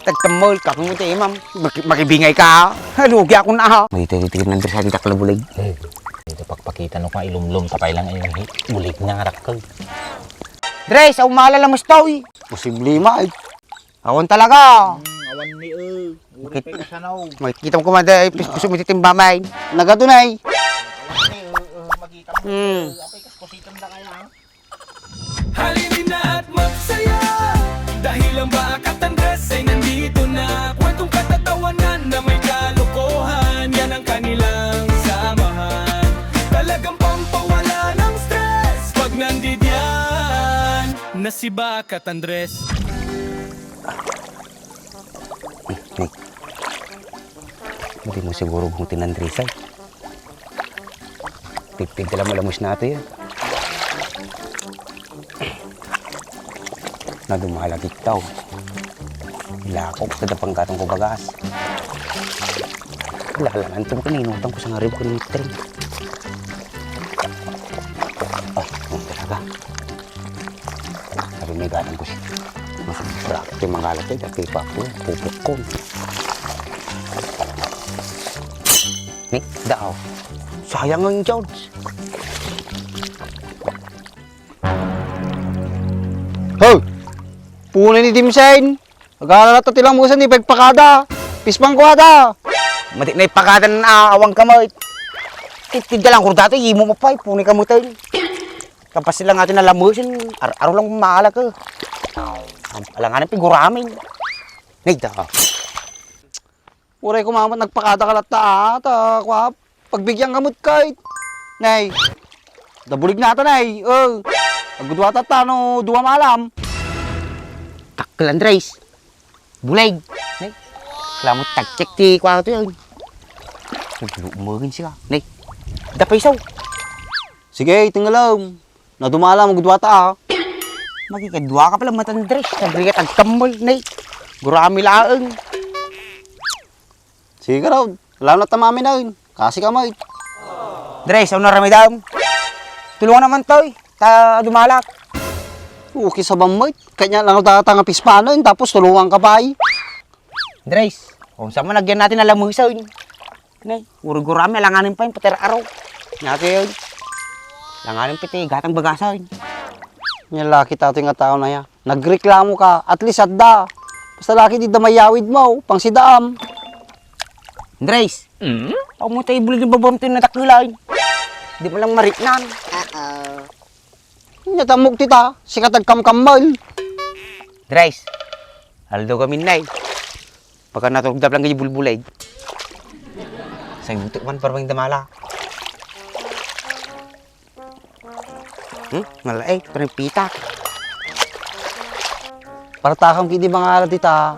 Tagtamol, kakumuti ma'am. Makibingay ka. Lugi ako na ha. May titigil ng dresa kita kalabulig. Ito pagpakita no ka ilumlum tapay lang ay bulig na rakag. Dres, ako maalala mo ito eh. Posible ma eh. Awan talaga. Awan ni uri pa ka sanaw. Makikita mo kumanda, puso mo titimbamay. Nagatunay. Awan ni magita mo. Apay kaspositan na kaya. Halinin na at magsaya dahil ang Bakat Andres ay nandito na. Kwentong katatawanan na may kalokohan, yan ang kanilang samahan. Talagang pampawala ng stress pag nandidyan na si Bakat Andres. Nick, hindi mo siguro butin ng Andres ay. Pipig ka lang malamos natin yan. Na dumalagit daw. Ilakok sa dapang gatong ko bagas. Lalangan ito mo kaninutang ko sa nga rib ko ng trim. Ay, ano talaga? Sabi may gatong ko siya. Masabrakit yung mga alat ay dati pa ako. Pupuk ko. Nick, daw. Sayang ang George. Hoy! Puno ni Dimsen. Nag-aalala to tilang musan ni pagpakada. Pispang ko ata. Mati na ipakada na awang kamay. Titid lang ko dati, imo mo pa, puno ka mo tayo. Kapag sila natin nalamusin, araw lang maala ka. Alanganin piguramin. Nagda ka. Uray ko mamat, nagpakada ka lata ata. Pagbigyan kamot kahit. Nay, dabulig natin ay. Agudwa tatano, duwa malam. Takkel Andres. Bulag. Nay. Kalamot tagcek ti kwa to yun. Umagin siya. Nay. Dapay saw. Sige, tinggalam. Nadumalam, agudwa ta. Magikadwa ka pala mata Andres. Sabri ka tagkamol. Nay. Gurami laang. Sige ka raw. Alam na tamami na yun. Kasi ka mo. Andres, ako na ramidam. Tulungan naman to ta dumalak. Okay sa bamay. Kanya lang tatanga pispanon tapos tulungan ka pa ay. Andres, kung saan mo nagyan natin alam mo isa yun. Nay, urugurami, langanin pa yun, patera araw. Nyati yun. Langanin piti, gatang bagasa yun. Yan laki tato yung tao na yan. Nagreklamo ka, at least adda. Basta laki di damayawid mo, pang sidaam. Andres, ako mo tayo bulig yung babam tayo natakilay. Di mo lang mariknan. Nyatamog tita, sikatag kamkamal. Dres, haldo kami nay. Pagka natulog lang kayo bulbulay. Sa butik man parang damala. Malay, parang pita. Para takam kiti mga alat tita.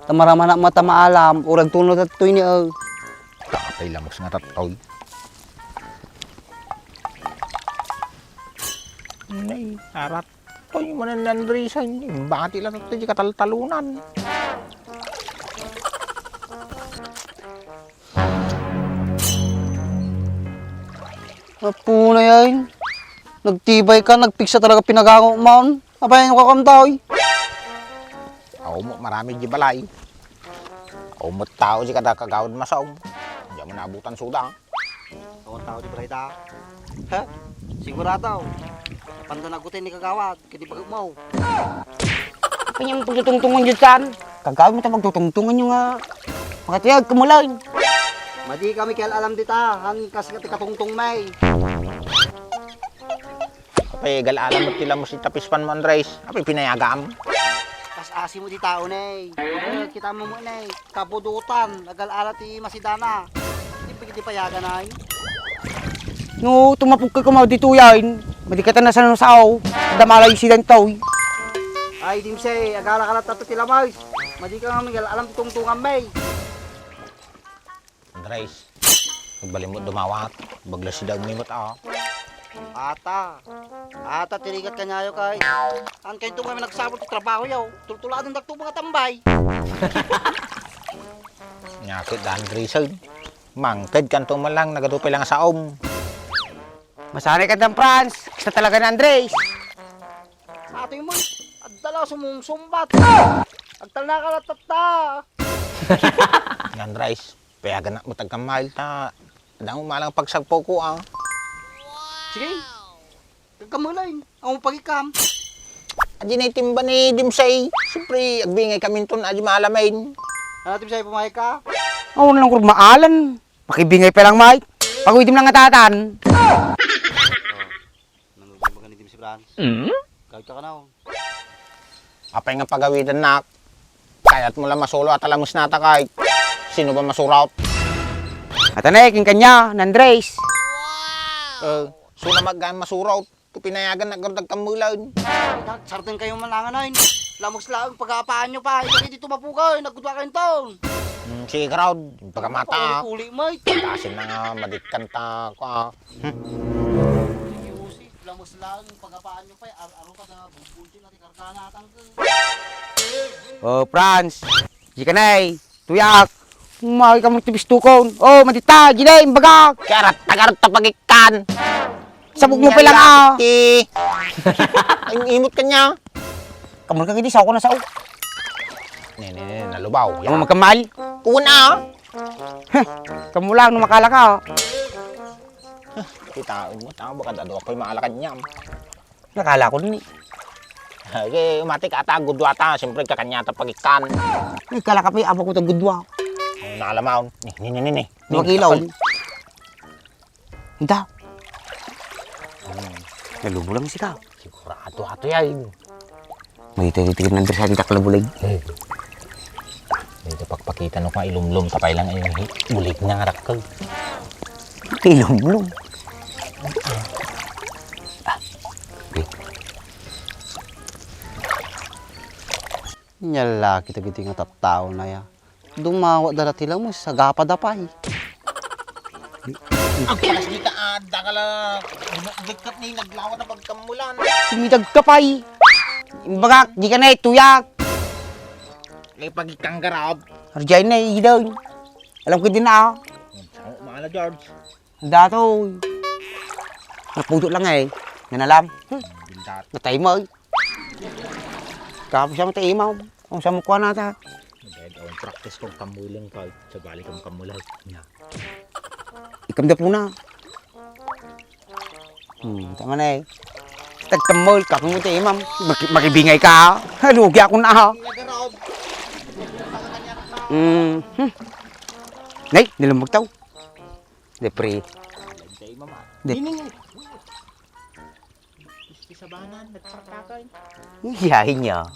Tamaraman na mata maalam, urag tunod at tuy ni Tapay lamos nga tataw. Nay, arat. Toy mo na nandrisan. Bakit ilan ito di kataltalunan? Apo na yan. Nagtibay ka, nagpiksa talaga pinagango mo. Abayan ko kakamtaw. Ako mo, marami di balay. Ako mo tao di kada kagawad masaw. Diyan mo nabutan suda. Ako tao di Brayta. Ha? Sigurado. Panda nagutin ni kagawad, kaya di pagod mo. Apa niya pagtutungtungan dyan saan? Kagawad mo tayo magtutungtungan yung makatiyag, kumulay. Madi kami kaya alam dita, hangin kasi katungtong may. Apay, galalam mo tila mo si tapispan mo, Andres. Apay, pinayagam. Kas-asi mo di tao, nay. Kita mo mo, nay. Kabudutan, nag-alala ti masidana. Hindi payagan, nay. No, tumapog ka kumaw dito yan. Madikatan na sa sao. Damala yung silang tao. Ay, Dimsey, agala ka na tato tilamay. Madi ka nga miguel, alam tungtungan may. Andres, magbalimot dumawat. Baglas si daw nimot ako. Ata, tirigat ka nyayo kay. Ang kayo itong kami nagsabot sa trabaho yaw. Tultuladong dagto mga tambay. Nyakit da Andres, mangkad kanto man lang, nagadupay lang sa om. Masanay ka ng Franz. Gusto talaga ni Andres. Sa ato yung man, adala sumungsumbat. Agtal na kalatata. Yan, Andres. Payagan na mo tagkamahal ta. Dang umalang pagsagpo ko, ah. Sige. Kagkamulain. Ang pagikam. Adi na itimba ni Dimsay. Siyempre, agbingay kami ton, adi malamain. Ano Dimsay, pumayag ka? Oo na lang kung maalan. Makibingay pa lang, Mike. Pag-uwitim lang natatan. Nanood ba ganito si Franz? Kahit ka na. Apay nga pagawidan nak. Kaya't mo lang masulo at alamos nata kahit. Sino ba masuraut? At king kanya, Nandres. So na maggan masuraut. Pinayagan na gardag kamulan. Sartin kayong malangan na yun. Lamok lang, pag-aapaan nyo pa. Hindi dito mapukaw, nagkudwa kayong taon. Si crowd, pagkamata. Uli, mate. Tasin na nga, madikkanta ko, ah. Yusi, lamos lang, pag-aapaan nyo pa. Araw ka na, bubuntin natin, karkanatan ka. Oh, Franz. Di ka na tuyak. Umaki ka mong tibistukon. Oh, matita, ginay, bagak. Karat, tagarot tapagikan. Sabog mo pa lang, ah. Ay, imot ka niya. Kamul ka gini, sao ko na sao. Nene, nalubaw. Kamu magkamal. Una. Kamu lang, numakala ka. Kita mo, tama ba kadado ako'y maalakad niya. Nakala ko din eh. Ay, umati ka ata, gudwa ta. Siyempre, kakanya tapagikan. Ay, kala ka pa yung ko tagudwa. Nalamaw. Ni. Makilaw. Hinta. Nalubo lang si ka. Sigurado ato yan. May titigil ng dresa kita kalabulig. Dito pagpakita no ka ilumlum tapay lang ay bulig nga nga rakal. Ilong-long. Nyala, kita-kita nga tattao na ya. Dumawa dala tilang mo, sagapa-dapay. Ang palas di ka ada ka lang. Dikkat ni naglawa na pagkamulan. Sumidag ka pa eh. Bagak, di ka na tuyak. Lay pagikang garab. Arjay na eh, daw. Alam ko din na. Saan mga George? Dato. Naputo lang eh. Nanalam. Bindat. Natay mo eh. Kapag siya matay mo. Kung siya mo kuha nata. Dead on practice kong kamulang ka. Sa balik kong kamulay. Ikam na po na. Tama na eh. Tagkamol, kapag mo tayo, ma'am. Makibingay ka. Lugi ako na ha. Nagarab. Nay, nilamag tao. Depre. Lagday mama. Di- Nining. Iski sa banan. Nagpartakay. Yahin niya.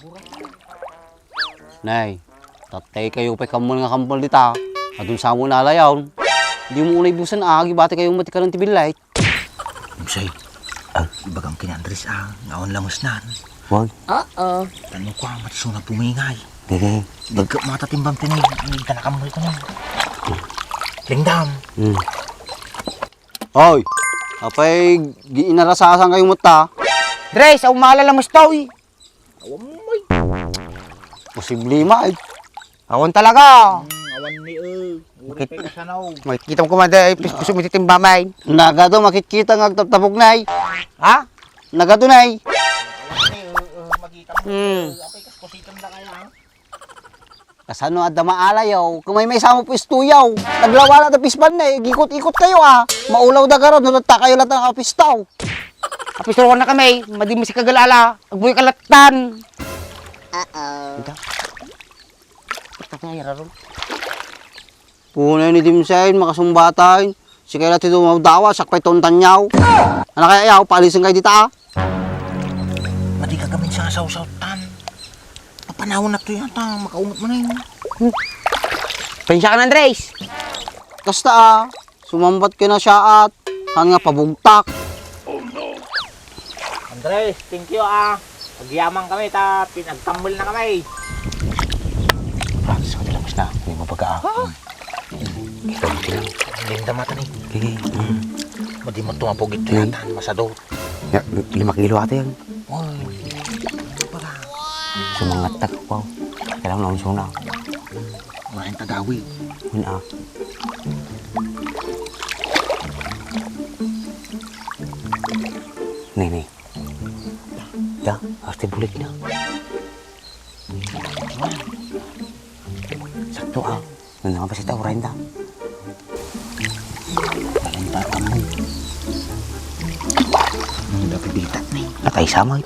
Nay, tatay kayo pa kamol nga kampol dita. Atun sa mo nalayaw. Di mo unay busan agi, bati kayong mati ka ng tibilay. Say, ibagang kinandris ngaon lamos nan. Wag. Tanong ko ang matisuna pumingay. Gege. Dagka matatimbang tinig. Hindi ka nakamul ko nun. Lingdam. Hoy, apay giinarasasan kayong mata. Dres, ako maalala mo ito eh. Awan mo may. Posible ma. Awan talaga. Awan ni Bakit? Uri ka sanaw. Makikita mo kumanda, please puso mo titimba main. Nagado makikita nga agtaptapok nay. Ha? Nagado nay. Awan ni magkita mo. Apay kaspositan na kaya. Kasano adda maalayaw, kumay may samo pistuyaw. Naglawala na pisban na gikot-ikot kayo Maulaw da karon, nulata kayo lahat ng kapistaw. Kapisturuan na kami, madimi si kagalala. Agboy kalatan. Ito. Ito nga ron. Punay ni Dimsain, makasumbatayin. Si kaya natin dumawdawa, sakpay tontan yaw. Ano kaya yaw, paalisin kayo dita Madi ka gamin sa saw-sawtan. Papanahon na to yata. Makaunot mo na yun. Pensya ka na, Andres. Kasta sumambat ka na siya at nga pabugtak. Andres, thank you Pagyaman kami pinagtambol na kami. Francis, kami lamas na. Hindi mo pagka Ikaw mo sila. Linda mata ni. Madi mo tumapog ito yata. Masado. 5 kilo ata yan. Uy. Sumangat tag ko. Kailangan na unsong na. Maraming tagawi. Wala. Nih. Ya, harus dibulik na. Ito ano nga ba si tao, Renda? Renda, kamu. Ano dapat bitat na eh? Natay samay.